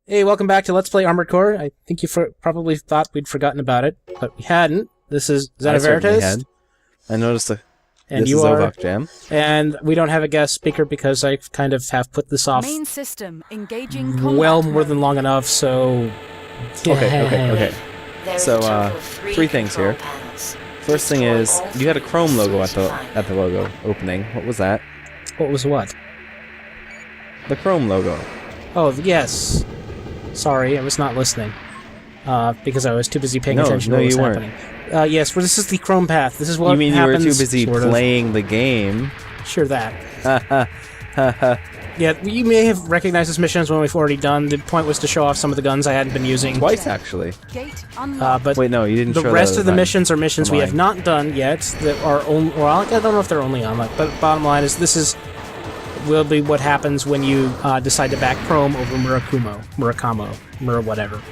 Hey, welcome back to Let's Play Armored Core. I think you probably thought we'd forgotten about it, but we hadn't. This is Zeta Veritas. I noticed this is Ovok Jam. And we don't have a guest speaker because I kind of have put this off Main system engaging well more than long enough, so... Okay. So, three things here. First thing is, you had a Chrome logo at the logo opening. What was that? What was what? The Chrome logo. Oh, yes. Sorry, I was not listening. Because I was too busy paying attention to what was happening. Yes, well, this is the Chrome path. This is what happens. You mean you were too busy playing the game? Sure that. Yeah, you may have recognized this mission as one we've already done. The point was to show off some of the guns I hadn't been using. Twice, actually. But wait, no, you didn't show the rest of the missions are missions we have not done yet that are only... Well, I don't know if they're only unlocked, but bottom line is this will be what happens when you decide to back Chrome over Murakamo, whatever.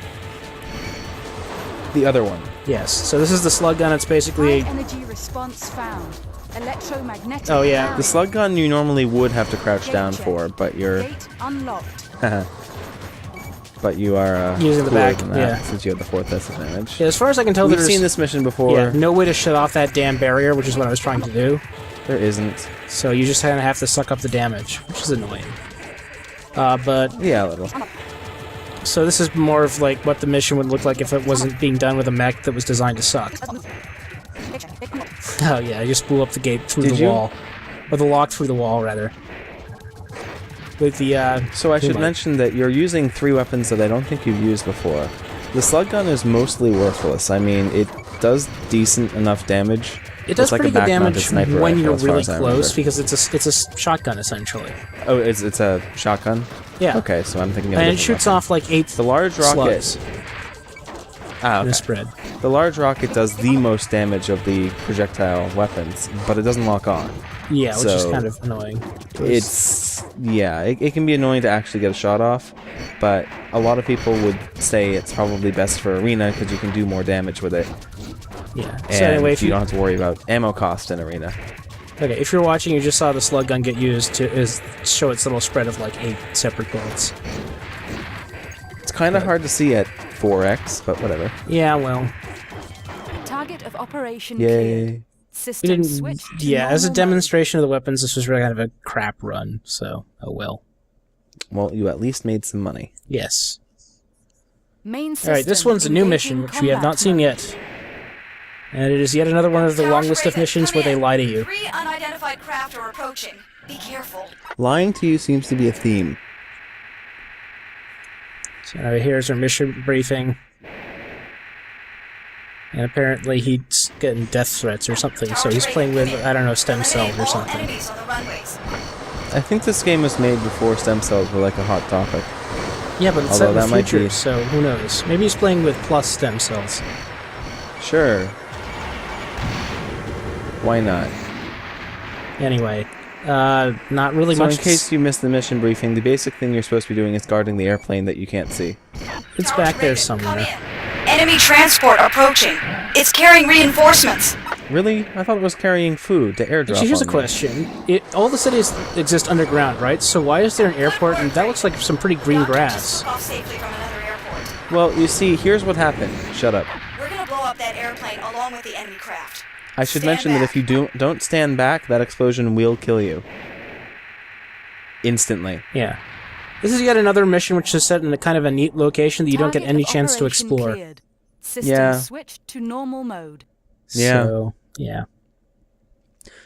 The other one. Yes, so this is the slug gun. It's basically... energy response found. Electromagnetic. Oh, yeah. The slug gun you normally would have to crouch down for, but you're... Gate unlocked. But you are using the back, since you have the fourth disadvantage. Yeah, as far as I can tell, we've seen this mission before. Yeah, no way to shut off that damn barrier, which is what I was trying to do. There isn't. So you just kind of have to suck up the damage, which is annoying. But... Yeah, a little. So this is more of like what the mission would look like if it wasn't being done with a mech that was designed to suck. Oh yeah, I just blew up the gate through the wall. Or the lock through the wall, rather. With the, So I should mention that you're using 3 weapons that I don't think you've used before. The slug gun is mostly worthless. I mean, it does decent enough damage. It does pretty good damage when you're really close, because it's a shotgun, essentially. Oh, it's a shotgun? Yeah. Okay, so I'm thinking of and it shoots off like 8 the large rocket slugs in a spread. The large rocket does the most damage of the projectile weapons, but it doesn't lock on. Yeah, which is kind of annoying. It can be annoying to actually get a shot off, but a lot of people would say it's probably best for arena because you can do more damage with it. Yeah. And so anyway, you don't have to worry about ammo cost in arena. Okay, if you're watching, you just saw the slug gun get used to show its little spread of like 8 separate bullets. It's kind of hard to see at 4x, but whatever. Yeah, well. Target of operation Yay. cleared. System switch to yeah, as a normal demonstration of the weapons, this was really kind of a crap run, so, oh well. Well, you at least made some money. Yes. Main system Alright, this one's a new mission, which we have not seen yet. And it is yet another one of the long list of missions where they lie to you. 3 unidentified craft are approaching. Be careful. Lying to you seems to be a theme. So here's our mission briefing. And apparently he's getting death threats or something, so he's playing with, I don't know, stem cells or something. I think this game was made before stem cells were like a hot topic. Yeah, but it's set in the future, so who knows. Maybe he's playing with plus stem cells. Sure. Why not? Anyway, not really much. So in case you missed the mission briefing, the basic thing you're supposed to be doing is guarding the airplane that you can't see. It's back there somewhere. Enemy transport approaching. It's carrying reinforcements. Really? I thought it was carrying food to airdrop. Actually, here's a question. All the cities exist underground, right? So why is there an airport? And that looks like some pretty green grass. Well, you see, here's what happened. Shut up. We're gonna blow up that airplane along with the enemy craft. I should mention that if you don't stand back, that explosion will kill you. Instantly. Yeah. This is yet another mission which is set in a kind of a neat location that you don't get any chance to explore. System switched to normal mode. Yeah. So, yeah.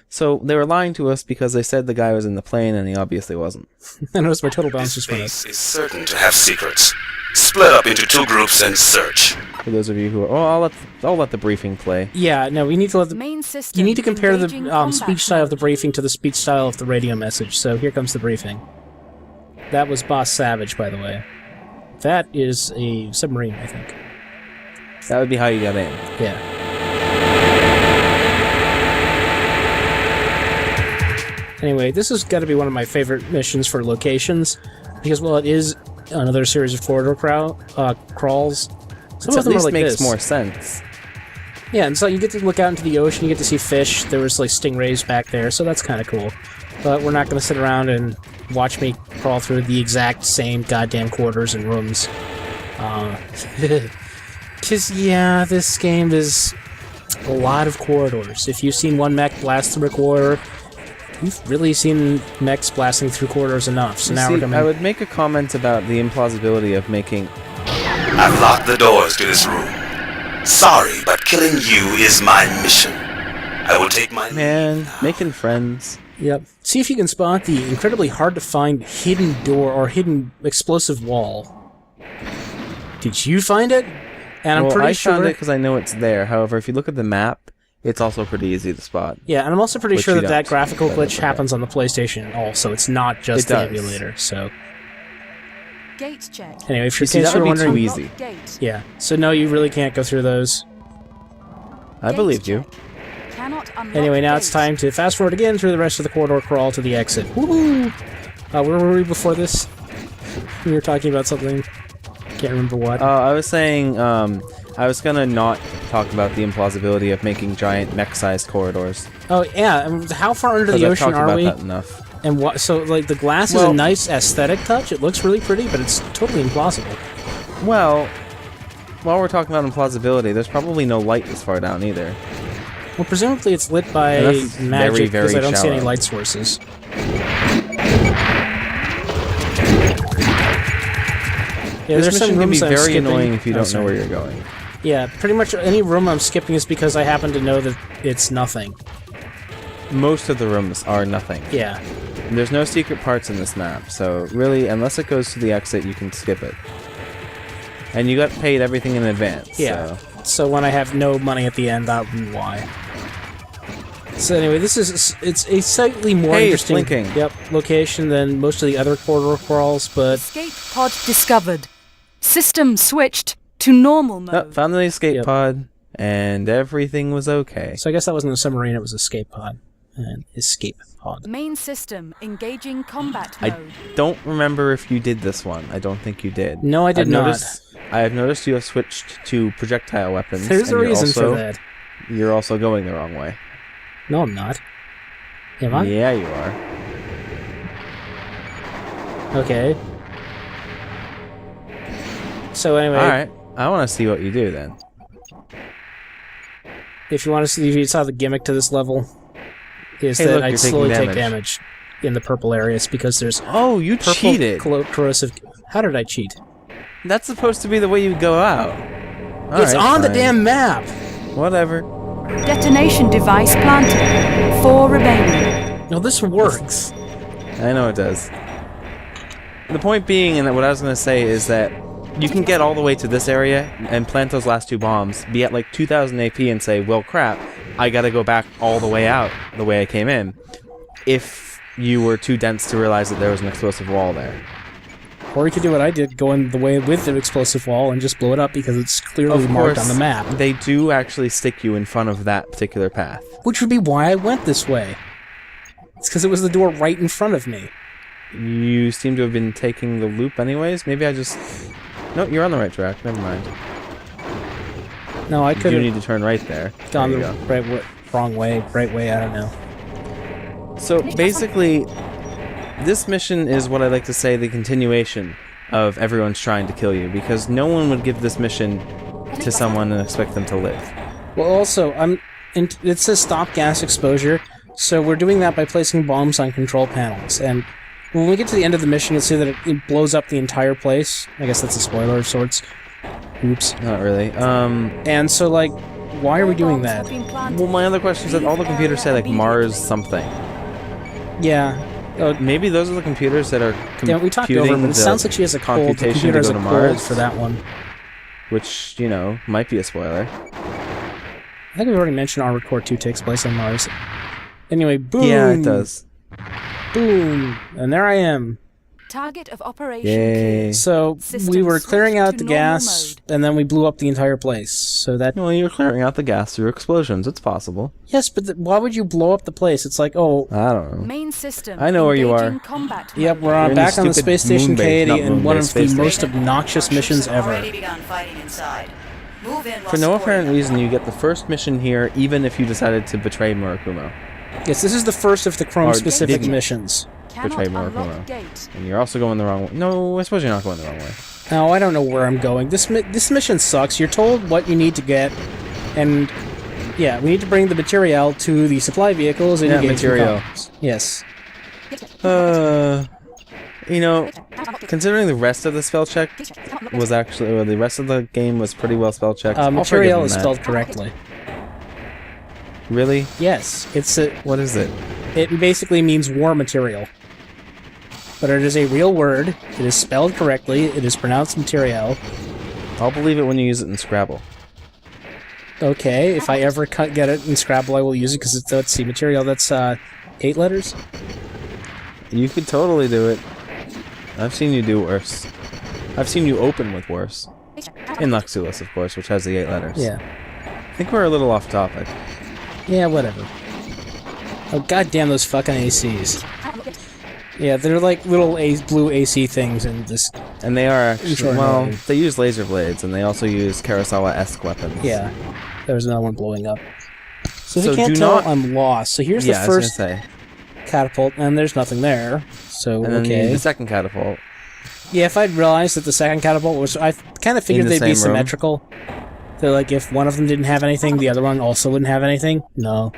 So they were lying to us because they said the guy was in the plane and he obviously wasn't. I noticed my total balance just went up. This base is certain to have secrets. Split up into 2 groups and search. For those of you who are... Oh, I'll let the briefing play. Yeah, no, we need to let the... Main system you need to compare the speech style of the briefing to the speech style of the radio message, so here comes the briefing. That was Boss Savage, by the way. That is a submarine, I think. That would be how you got in. Yeah. Anyway, this has got to be one of my favorite missions for locations, because, well, it is another series of corridor crawls. Some of them at least are like makes this. more sense. Yeah, and so you get to look out into the ocean, you get to see fish. There was, like, stingrays back there, so that's kind of cool. But we're not going to sit around and watch me crawl through the exact same goddamn corridors and rooms. Because, yeah, this game is a lot of corridors. If you've seen one mech blast through a corridor, you've really seen mechs blasting through corridors enough. So now we're coming... I would make a comment about the implausibility of making... I've locked the doors to this room. Sorry, but killing you is my mission. I will take my... Man, making friends. Yep. See if you can spot the incredibly hard-to-find hidden door or hidden explosive wall. Did you find it? And I'm pretty sure... I found it because I know it's there. However, if you look at the map, it's also pretty easy to spot. Yeah, and I'm also pretty sure that graphical glitch happens on the PlayStation also. It's not just the emulator, so... Gate check. Anyway, if that would be wondering... too easy. Yeah, so no, you really can't go through those. I believed you. Anyway, now it's time to fast forward again through the rest of the corridor crawl to the exit. Woohoo! Where were we before this? We were talking about something. Can't remember what. I was saying, I was gonna not talk about the implausibility of making giant mech-sized corridors. Oh, yeah, how far under the ocean are we? That enough. And what? So, like, the glass is a nice aesthetic touch. It looks really pretty, but it's totally implausible. Well, while we're talking about implausibility, there's probably no light this far down either. Well, presumably it's lit by magic, because I don't see any light sources. Yeah, this there's some mission can rooms be I'm very skipping. annoying if you don't know where you're going. Yeah, pretty much any room I'm skipping is because I happen to know that it's nothing. Most of the rooms are nothing. Yeah. There's no secret parts in this map, so really, unless it goes to the exit, you can skip it. And you got paid everything in advance. Yeah. So when I have no money at the end, that'll be why. So anyway, it's a slightly more interesting location than most of the other corridor crawls, but... Escape pod discovered. System switched to normal mode. Oh, found the escape pod, and everything was okay. So I guess that wasn't a submarine, it was escape pod. An escape pod. Main system engaging combat mode. I don't remember if you did this one. I don't think you did. No, I did not. I have noticed you have switched to projectile weapons. There's a reason for that. You're also going the wrong way. No, I'm not. Am I? Yeah, you are. Okay. So anyway... Alright, I want to see what you do then. If you want to see, if you saw the gimmick to this level, is that I slowly take damage in the purple areas because there's... Oh, you cheated! Corrosive... How did I cheat? That's supposed to be the way you go out. It's on the damn map! Whatever. Detonation device planted. 4 remaining. No, this works. I know it does. The point being, and what I was going to say, is that you can get all the way to this area and plant those last 2 bombs, be at like 2000 AP and say, well crap, I gotta go back all the way out the way I came in, if you were too dense to realize that there was an explosive wall there. Or you could do what I did, go in the way with the explosive wall and just blow it up because it's clearly marked on the map. They do actually stick you in front of that particular path. Which would be why I went this way. It's because it was the door right in front of me. You seem to have been taking the loop anyways. Maybe I just... No, you're on the right track. Never mind. No, I could have... You need to turn right there. Gone the wrong way, right way, I don't know. So, basically... This mission is what I like to say the continuation of everyone's trying to kill you, because no one would give this mission to someone and expect them to live. Well, also, it says stop gas exposure, so we're doing that by placing bombs on control panels, and when we get to the end of the mission, you'll see that it blows up the entire place. I guess that's a spoiler of sorts. Oops. Not really. And so, like, why are we doing that? Well, my other question is that all the computers say, like, Mars something. Yeah. Maybe those are the computers that are computing we talked over, but it sounds like she has a cold. The computer has a cold for that one. Which, you know, might be a spoiler. I think we've already mentioned Armored Core 2 takes place on Mars. Anyway, boom! Yeah, it does. Boom! And there I am. Target of operation. Yay. So, we were clearing out the gas, and then we blew up the entire place. So that... Well, you were clearing out the gas through explosions. It's possible. Yes, but why would you blow up the place? It's like, oh... I don't know. Main system. I know where you are. Yep, we're back on the Space Station K-80 in one of the most obnoxious missions ever. For no apparent reason, you get the first mission here, even if you decided to betray Murakumo. Yes, this is the first of the Chrome-specific didn't. missions. Betray Murakumo. And you're also going the wrong way. No, I suppose you're not going the wrong way. Oh, I don't know where I'm going. This mission sucks. You're told what you need to get, and yeah, we need to bring the material to the supply vehicles and engage material. Yes. You know, considering the rest of the spell check was actually, or the rest of the game was pretty well spell checked. Material is spelled correctly. Really? Yes, it's a. What is it? It basically means war material. But it is a real word. It is spelled correctly. It is pronounced material. I'll believe it when you use it in Scrabble. Okay, if I ever get it in Scrabble, I will use it because it's, let's see, material. That's 8 letters. You could totally do it. I've seen you do worse. I've seen you open with worse. In Luxulus, of course, which has the 8 letters. Yeah. I think we're a little off topic. Yeah, whatever. Oh, goddamn those fucking ACs. Yeah, they're like little blue AC things in this. And they are actually, Sure, well, no. they use laser blades, and they also use Kurosawa-esque weapons. Yeah. There's another one blowing up. So if So you can't do tell, not- I'm lost. So here's the Yeah, I was first gonna say. catapult, and there's nothing there. So, And then okay. the second catapult. Yeah, if I'd realized that the second catapult was... I kind of figured the they'd be same room? symmetrical. So, like, if one of them didn't have anything, the other one also wouldn't have anything. No.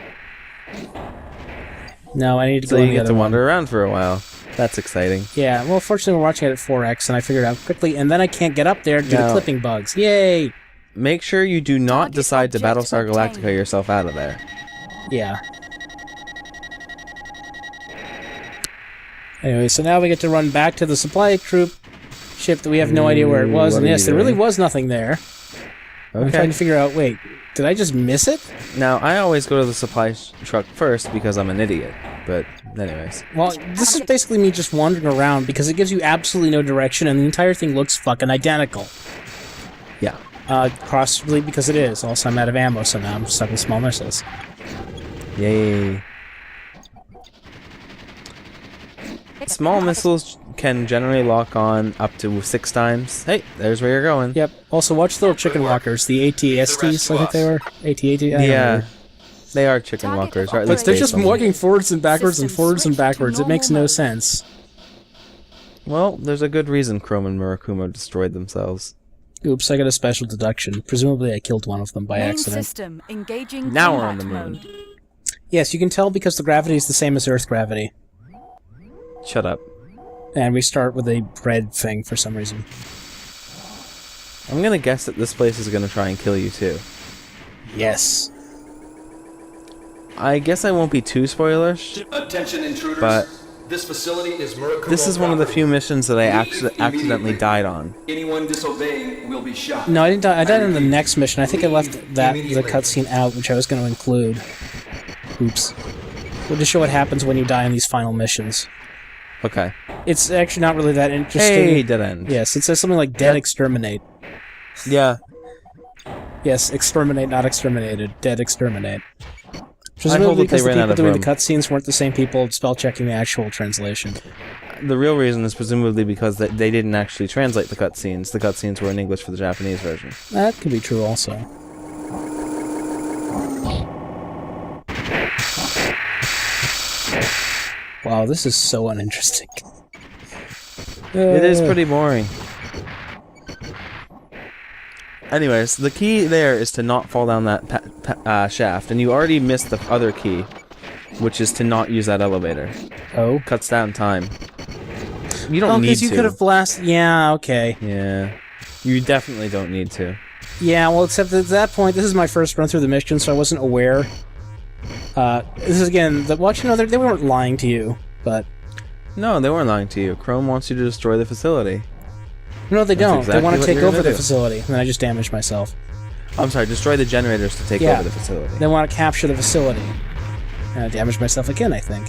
No, I need to So go on you the get other to one. wander around for a while. That's exciting. Yeah, well, fortunately we're watching it at 4x, and I figured it out quickly, and then I can't get up there due to No. clipping bugs. Yay! Make sure you do not Target decide to object Battlestar Galactica obtained. yourself out of there. Yeah. Anyway, so now we get to run back to the supply troop ship that we have no idea where it was, what and are yes, you there really doing? was nothing there. I'm trying Okay. to figure out, wait, did I just miss it? Now, I always go to the supply truck first because I'm an idiot. But, anyways. Well, this is basically me just wandering around because it gives you absolutely no direction and the entire thing looks fucking identical. Yeah. Possibly because it is. Also, I'm out of ammo, so now I'm stuck with small missiles. Yay. Small missiles can generally lock on up to 6 times. Hey, there's where you're going. Yep. Also, watch the little chicken walkers, the AT-STs, I think they were. AT-AT, I don't Yeah. know. They are chicken Target walkers, or at But least they're based just on- walking forwards and backwards and System forwards and switched to backwards. It makes normal no mode. sense. Well, there's a good reason Chrome and Murakumo destroyed themselves. Oops, I got a special deduction. Presumably I killed one of them by Main accident. system engaging Now we're combat on the moon. mode. Yes, you can tell because the gravity is the same as Earth gravity. Shut up. And we start with a red thing for some reason. I'm gonna guess that this place is gonna try and kill you too. Yes. I guess I won't be too spoilerish, Attention intruders. but this facility is Murakumo this is one of the property. few missions that I Leave accidentally immediately. died on. Anyone disobeying will be shot. No, I didn't die. I died in the next mission. I think I left the Immediately. cutscene out, which I was going to include. Oops. We'll just show what happens when you die in these final missions. Okay. It's actually not really that interesting. Hey, dead end. Yes, it says something like dead exterminate. Yeah. Yes, exterminate, not exterminated. Dead exterminate. I Presumably hold that because they the ran out people of doing room. the cutscenes weren't the same people spell checking the actual translation. The real reason is presumably because they didn't actually translate the cutscenes. The cutscenes were in English for the Japanese version. That could be true also. Wow, this is so uninteresting. It is pretty boring. Anyways, the key there is to not fall down that shaft, and you already missed the other key, which is to not use that elevator. Oh. Cuts down time. You don't Oh, need because to. you could have blasted... Yeah, okay. Yeah. You definitely don't need to. Yeah, well, except at that point, this is my first run through the mission, so I wasn't aware. This is, again, they weren't lying to you, but... No, they weren't lying to you. Chrome wants you to destroy the facility. No, they don't. exactly They want to what take you're over gonna the do. facility, and then I just damaged myself. I'm sorry, destroy the generators to take Yeah. over the facility. They want to capture the facility. And I damaged myself again, I think.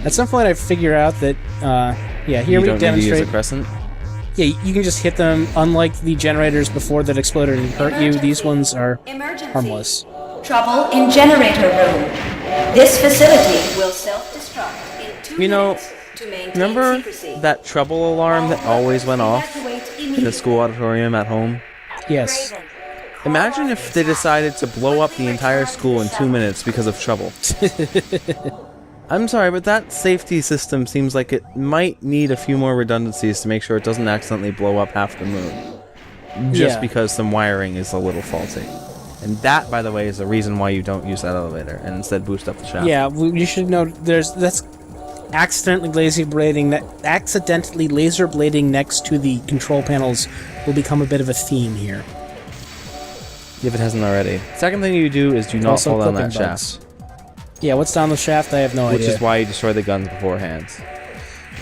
At some point, I figure out that, yeah, here you we don't need to use demonstrate... a crescent? Yeah, you can just hit them. Unlike the generators before that exploded and hurt you, these ones are Emergency. harmless. Trouble in generator room. This facility will self-destruct in 2 You know, minutes to maintain Remember secrecy. that trouble alarm that always went off Evacuate in the immediately. school auditorium at home? Yes. Raven, Imagine if they decided to blow up the entire school in 2 minutes because of trouble. I'm sorry, but that safety system seems like it might need a few more redundancies to make sure it doesn't accidentally blow up half the moon. Just because some wiring is a little faulty. And that, by the way, is the reason why you don't use that elevator and instead boost up the shaft. Yeah, you should know that's accidentally laser blading next to the control panels will become a bit of a theme here. If it hasn't already. Second thing you do is do not Also fall down that clipping bugs. shaft. Yeah, what's down the shaft? I have no idea. Which is why you destroy the guns beforehand.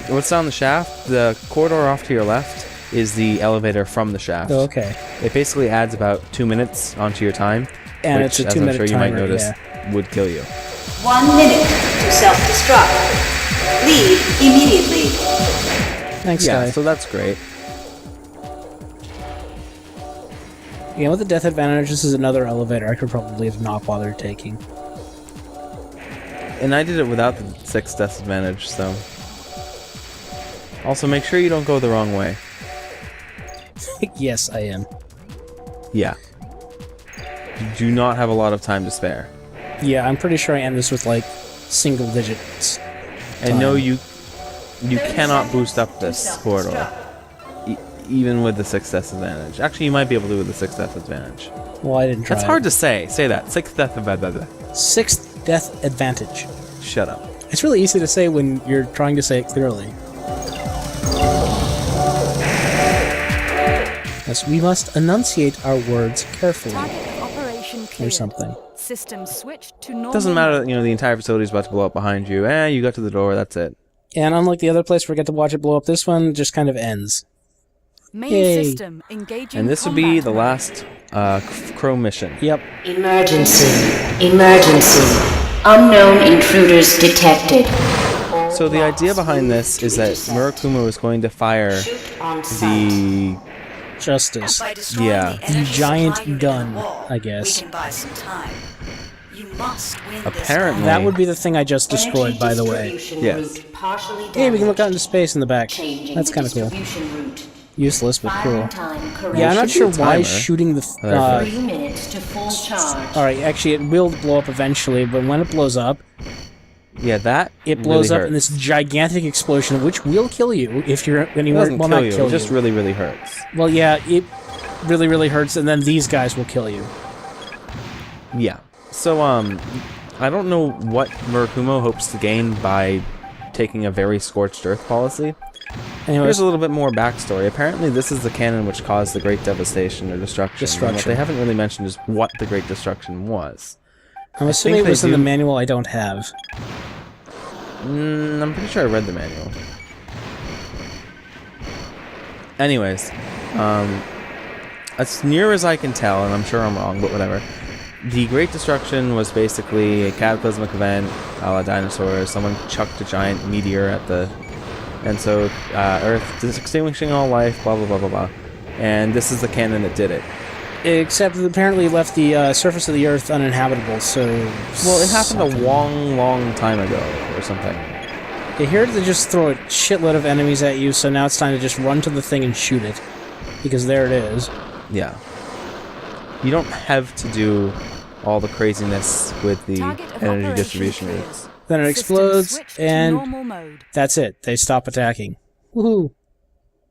What's down the shaft? The corridor off to your left is the elevator from the shaft. Oh, okay. It basically adds about 2 minutes onto your time, And which, it's a as 2-minute I'm sure you might timer, notice, would kill you. 1 minute to self-destruct. Leave immediately. Thanks, Yeah, guy. so that's great. Yeah, with the death advantage, this is another elevator I could probably have not bothered taking. And I did it without the 6 death advantage, so... Also, make sure you don't go the wrong way. Yes, I am. Yeah. You do not have a lot of time to spare. Yeah, I'm pretty sure I end this with, like, single digits. And no, you cannot boost up this corridor. Even with the 6 death advantage. Actually, you might be able to with the 6 death advantage. Well, I didn't try. That's hard to say. Say that. 6 death advantage. 6th death advantage. Shut up. It's really easy to say when you're trying to say it clearly. Yes, we must enunciate our words carefully. Target operation Or cleared. something. System switched to normal. Doesn't matter that, the entire facility is about to blow up behind you. You got to the door, that's it. And unlike the other place where we get to watch it blow up, this one just kind of ends. Main Yay. system engaging. And this would be combat the mode. last Chrome mission. Yep. Emergency. Emergency. Unknown intruders detected. So the idea behind this is that Murakumo is going to fire On sight. the... Justice. By destroying Yeah. the energy giant supply unit gun, on the wall, I guess. we can buy some time. You must win this Apparently- battle. That would be the thing I just destroyed, by the way. Yes. Hey, we can look out into space in the back. Changing That's the kind of cool. distribution route. Useless, but cool. Firing time correction. Yeah, I'm not sure be a why timer. shooting the... 3 minutes to full charge. Alright, actually, it will blow up eventually, but when it blows up, Yeah, that it blows really up in hurts. this gigantic explosion, which will kill you if you're It anywhere. doesn't Well, kill not you, kill it just really, really hurts. Well, yeah, it really, really hurts, and then these guys will kill you. Yeah. So, I don't know what Murakumo hopes to gain by taking a very scorched earth policy. Anyways, Here's a little bit more backstory. Apparently, this is the cannon which caused the Great Devastation or Destruction. And what they haven't really mentioned is what the Great Destruction was. I'm assuming it they was in the do- manual I don't have. I'm pretty sure I read the manual. Anyways, as near as I can tell, and I'm sure I'm wrong, but whatever, the Great Destruction was basically a cataclysmic event, a la dinosaurs. Someone chucked a giant meteor at the... And so, Earth is extinguishing all life, blah, blah, blah, blah, blah. And this is the cannon that did it. Except that apparently it left the surface of the Earth uninhabitable, so... Well, it happened a long, long time ago, or something. Yeah, here they just throw a shitload of enemies at you, so now it's time to just run to the thing and shoot it. Because there it is. Yeah. You don't have to do all the craziness with the Target of energy operation distribution cleared. routes. Then it System explodes, switched to and normal mode. that's it. They stop attacking. Woohoo!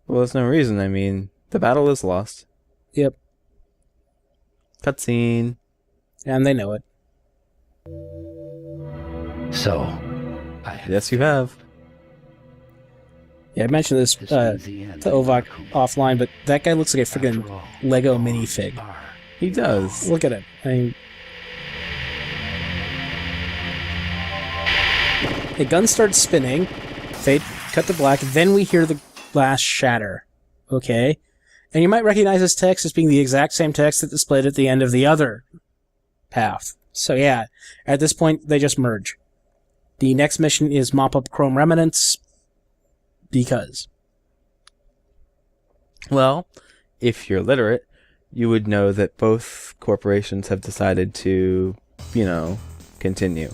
Well, there's no reason. I mean, the battle is lost. Yep. Cutscene. And they know it. So, I have Yes, you have. Yeah, I mentioned this this to means the end of Ovak Murakumo. offline, but that guy looks like a freaking After all, Lego we minifig. are. He does. Look at it. I mean... The gun starts spinning. Fade, cut to black. Then we hear the glass shatter. Okay? And you might recognize this text as being the exact same text that displayed at the end of the other path. So yeah, at this point, they just merge. The next mission is mop up Chrome remnants. Because. Well, if you're literate, you would know that both corporations have decided to, continue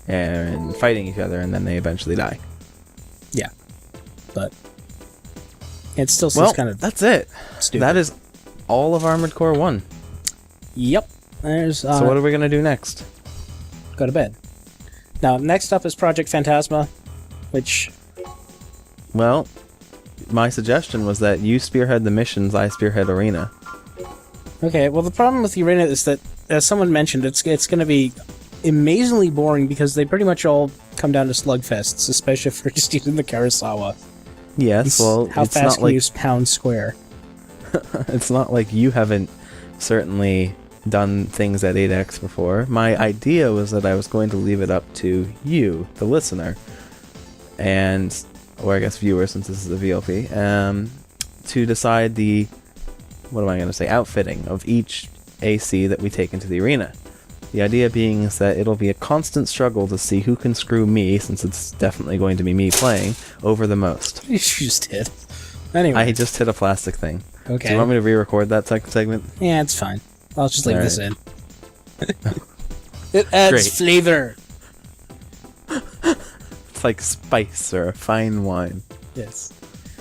and fighting each other, and then they eventually die. Yeah. But it still seems kind of that's it. stupid. That is all of Armored Core 1. Yep. There's. So what are we gonna do next? Go to bed. Now, next up is Project Phantasma, which. Well, my suggestion was that you spearhead the missions, I spearhead Arena. Okay, well, the problem with the arena is that, as someone mentioned, it's going to be amazingly boring because they pretty much all come down to slugfests, especially if we're just using the Karasawa. Yes, well, How it's fast not can like you use pound square? it's not like you haven't certainly done things at 8x before. My idea was that I was going to leave it up to you, the listener, or I guess viewer, since this is a VLP, to decide the, what am I going to say, outfitting of each AC that we take into the arena. The idea being is that it'll be a constant struggle to see who can screw me, since it's definitely going to be me playing, over the most. You just did. Anyway. I just hit a plastic thing. Okay. Do you want me to re-record that segment? Yeah, it's fine. I'll just leave this in. Alright. It adds Great. flavor. It's like spice or a fine wine. Yes.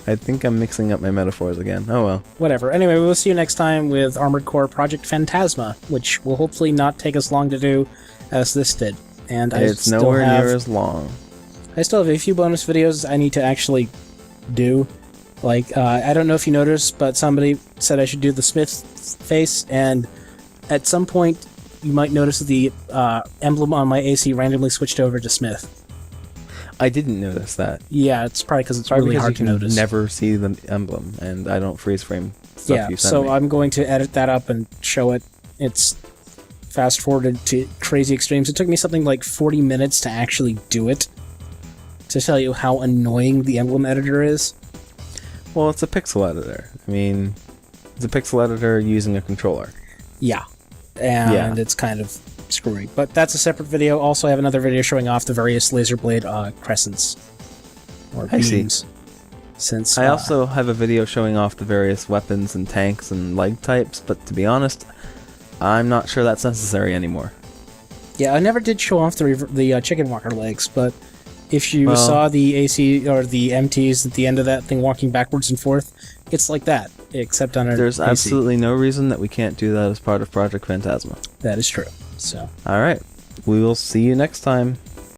I think I'm mixing up my metaphors again. Oh well. Whatever. Anyway, we'll see you next time with Armored Core Project Phantasma, which will hopefully not take as long to do as this did. And It's nowhere near as long. I still have a few bonus videos I need to actually do. Like, I don't know if you noticed, but somebody said I should do the Smith face, and at some point you might notice the emblem on my AC randomly switched over to Smith. I didn't notice that. Yeah, it's probably because it's Probably really because hard you to can notice. never see the emblem, and I don't freeze frame stuff Yeah, you send so me. I'm going to edit that up and show it. It's fast forwarded to crazy extremes. It took me something like 40 minutes to actually do it, to tell you how annoying the emblem editor is. Well, it's a pixel editor. I mean, it's a pixel editor using a controller. Yeah. And it's kind of screwy. But that's a separate video. Also, I have another video showing off the various laser blade crescents. Or I see. beams. Since I also have a video showing off the various weapons and tanks and leg types, but to be honest, I'm not sure that's necessary anymore. Yeah, I never did show off the chicken walker legs, but if you saw the AC or the MTs at the end of that thing walking backwards and forth, it's like that, except on an There's AC. absolutely no reason that we can't do that as part of Project Phantasma. That is true. So. Alright, we will see you next time.